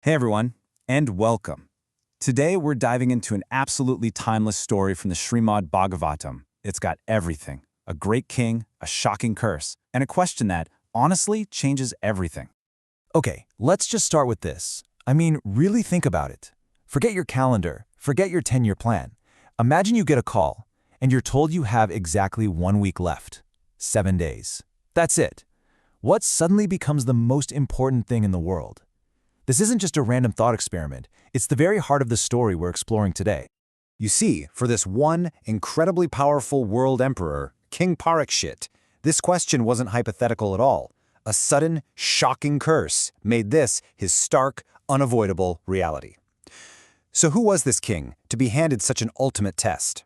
Hey everyone, and welcome. Today we're diving into an absolutely timeless story from the Srimad Bhagavatam. It's got everything: a great king, a shocking curse, and a question that, honestly, changes everything. Okay, let's just start with this. Really think about it. Forget your calendar, forget your 10-year plan. Imagine you get a call, and you're told you have exactly 1 week left. 7 days. That's it. What suddenly becomes the most important thing in the world? This isn't just a random thought experiment. It's the very heart of the story we're exploring today. You see, for this one incredibly powerful world emperor, King Parikshit, this question wasn't hypothetical at all. A sudden, shocking curse made this his stark, unavoidable reality. So who was this king to be handed such an ultimate test?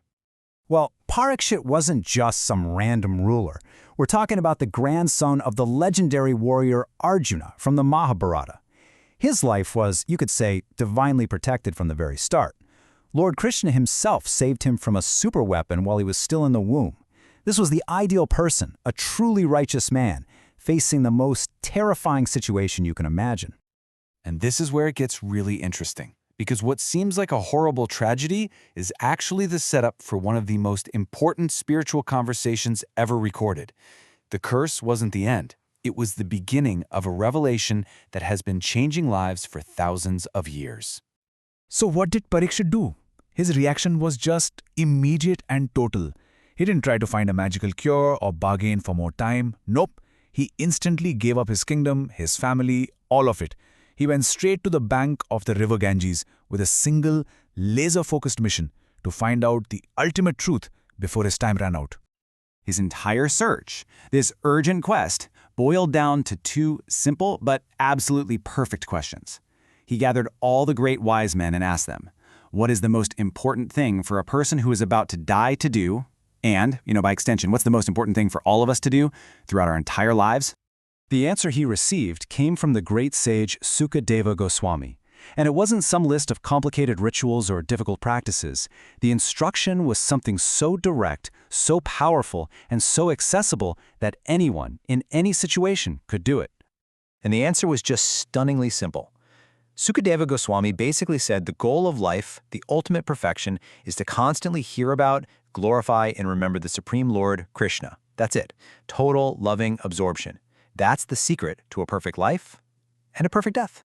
Well, Parikshit wasn't just some random ruler. We're talking about the grandson of the legendary warrior Arjuna from the Mahabharata. His life was, you could say, divinely protected from the very start. Lord Krishna himself saved him from a superweapon while he was still in the womb. This was the ideal person, a truly righteous man, facing the most terrifying situation you can imagine. And this is where it gets really interesting, because what seems like a horrible tragedy is actually the setup for one of the most important spiritual conversations ever recorded. The curse wasn't the end. It was the beginning of a revelation that has been changing lives for thousands of years. So what did Parikshit do? His reaction was just immediate and total. He didn't try to find a magical cure or bargain for more time. Nope. He instantly gave up his kingdom, his family, all of it. He went straight to the bank of the river Ganges with a single, laser-focused mission to find out the ultimate truth before his time ran out. His entire search, this urgent quest, boiled down to two simple but absolutely perfect questions. He gathered all the great wise men and asked them, what is the most important thing for a person who is about to die to do? And, by extension, what's the most important thing for all of us to do throughout our entire lives? The answer he received came from the great sage Sukadeva Goswami. And it wasn't some list of complicated rituals or difficult practices. The instruction was something so direct, so powerful, and so accessible that anyone, in any situation, could do it. And the answer was just stunningly simple. Sukadeva Goswami basically said the goal of life, the ultimate perfection, is to constantly hear about, glorify, and remember the Supreme Lord, Krishna. That's it. Total, loving absorption. That's the secret to a perfect life and a perfect death.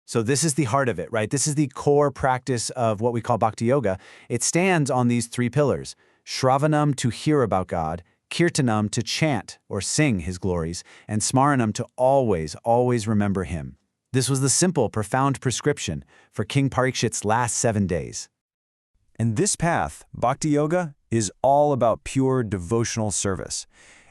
So this is the heart of it, right? This is the core practice of what we call Bhakti Yoga. It stands on these three pillars: Shravanam, to hear about God; Kirtanam, to chant or sing His glories; and Smaranam, to always remember Him. This was the simple, profound prescription for King Parikshit's last 7 days. And this path, Bhakti Yoga, is all about pure devotional service.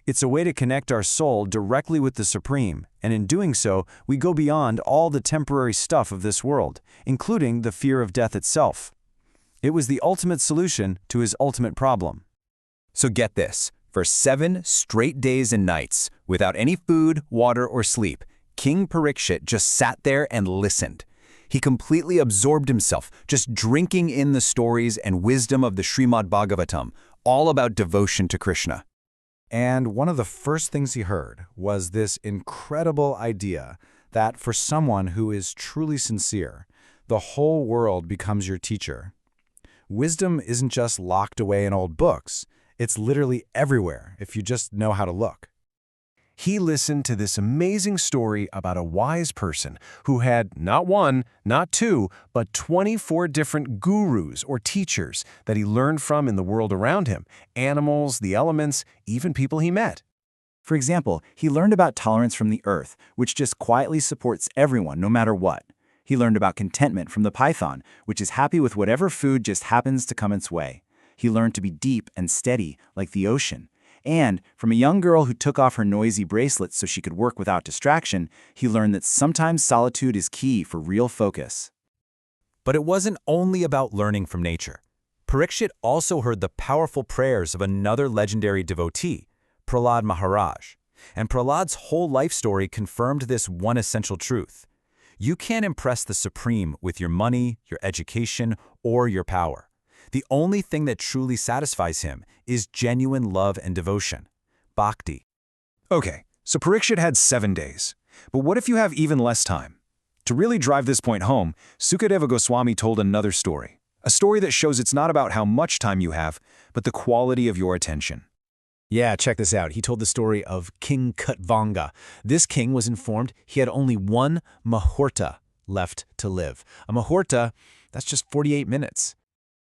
It's a way to connect our soul directly with the Supreme, and in doing so, we go beyond all the temporary stuff of this world, including the fear of death itself. It was the ultimate solution to his ultimate problem. So get this, for 7 straight days and nights, without any food, water, or sleep, King Parikshit just sat there and listened. He completely absorbed himself, just drinking in the stories and wisdom of the Srimad Bhagavatam, all about devotion to Krishna. And one of the first things he heard was this incredible idea that for someone who is truly sincere, the whole world becomes your teacher. Wisdom isn't just locked away in old books. It's literally everywhere if you just know how to look. He listened to this amazing story about a wise person who had not 1, not 2, but 24 different gurus or teachers that he learned from in the world around him: animals, the elements, even people he met. For example, he learned about tolerance from the earth, which just quietly supports everyone no matter what. He learned about contentment from the python, which is happy with whatever food just happens to come its way. He learned to be deep and steady like the ocean. And from a young girl who took off her noisy bracelets so she could work without distraction, he learned that sometimes solitude is key for real focus. But it wasn't only about learning from nature. Parikshit also heard the powerful prayers of another legendary devotee, Prahlad Maharaj. And Prahlad's whole life story confirmed this one essential truth. You can't impress the Supreme with your money, your education, or your power. The only thing that truly satisfies him is genuine love and devotion, bhakti. Okay, so Parikshit had 7 days. But what if you have even less time? To really drive this point home, Sukadeva Goswami told another story. A story that shows it's not about how much time you have, but the quality of your attention. Yeah, check this out. He told the story of King Katvanga. This king was informed he had only one Muhurta left to live. A Muhurta, that's just 48 minutes.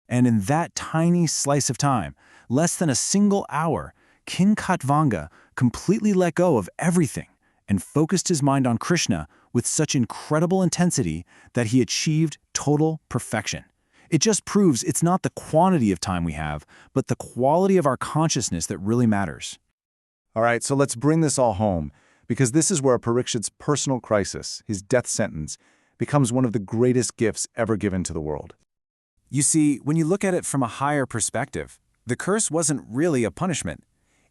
And in that tiny slice of time, less than a single hour, King Katvanga completely let go of everything and focused his mind on Krishna with such incredible intensity that he achieved total perfection. It just proves it's not the quantity of time we have, but the quality of our consciousness that really matters. All right, so let's bring this all home, because this is where Parikshit's personal crisis, his death sentence, becomes one of the greatest gifts ever given to the world. You see, when you look at it from a higher perspective, the curse wasn't really a punishment.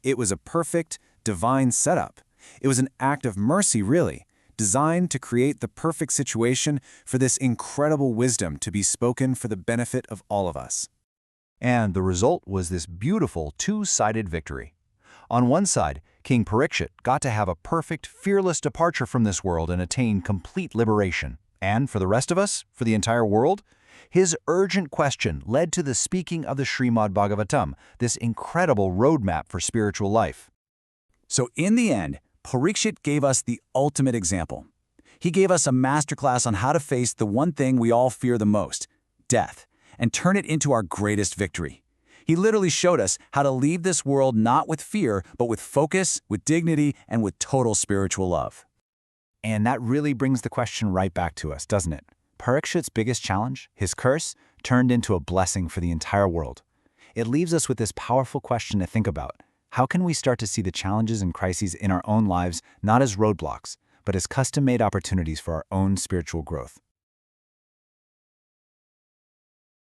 It was a perfect, divine setup. It was an act of mercy, really, designed to create the perfect situation for this incredible wisdom to be spoken for the benefit of all of us. And the result was this beautiful two-sided victory. On one side, King Parikshit got to have a perfect, fearless departure from this world and attain complete liberation. And for the rest of us, for the entire world, his urgent question led to the speaking of the Srimad Bhagavatam, this incredible roadmap for spiritual life. So in the end, Parikshit gave us the ultimate example. He gave us a masterclass on how to face the one thing we all fear the most, death, and turn it into our greatest victory. He literally showed us how to leave this world not with fear, but with focus, with dignity, and with total spiritual love. And that really brings the question right back to us, doesn't it? Parikshit's biggest challenge, his curse, turned into a blessing for the entire world. It leaves us with this powerful question to think about. How can we start to see the challenges and crises in our own lives not as roadblocks, but as custom-made opportunities for our own spiritual growth?